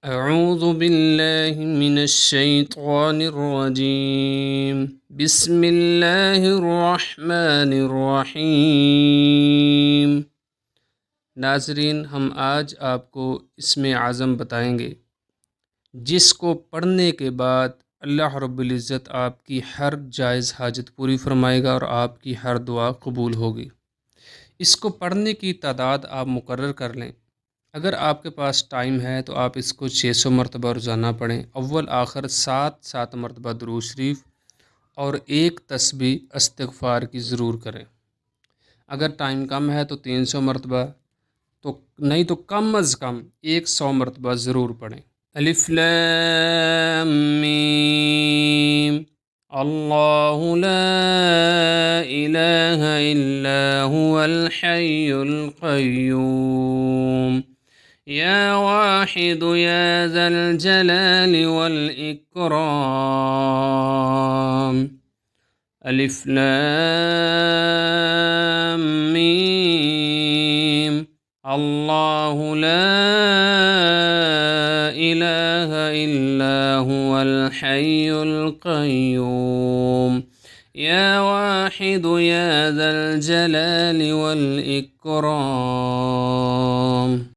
اعوذ باللہ من الشیطان الرجیم بسم اللہ الرحمن الرحیم۔ ناظرین، ہم آج آپ کو اسم اعظم بتائیں گے جس کو پڑھنے کے بعد اللہ رب العزت آپ کی ہر جائز حاجت پوری فرمائے گا اور آپ کی ہر دعا قبول ہوگی۔ اس کو پڑھنے کی تعداد آپ مقرر کر لیں۔ اگر آپ کے پاس ٹائم ہے تو آپ اس کو 600 مرتبہ روزانہ پڑھیں، اول آخر 7 مرتبہ درود شریف اور ایک تسبیح استغفار کی ضرور کریں۔ اگر ٹائم کم ہے تو 300 مرتبہ، تو نہیں تو کم از کم 100 مرتبہ ضرور پڑھیں۔ الف لام میم اللہ لا الہ الا هو الحی القیوم یا واحد یا ذا الجلال والإکرام۔ الف لام میم اللہ لا الہ الا هو الحی القیوم یا واحد یا ذا الجلال والإکرام۔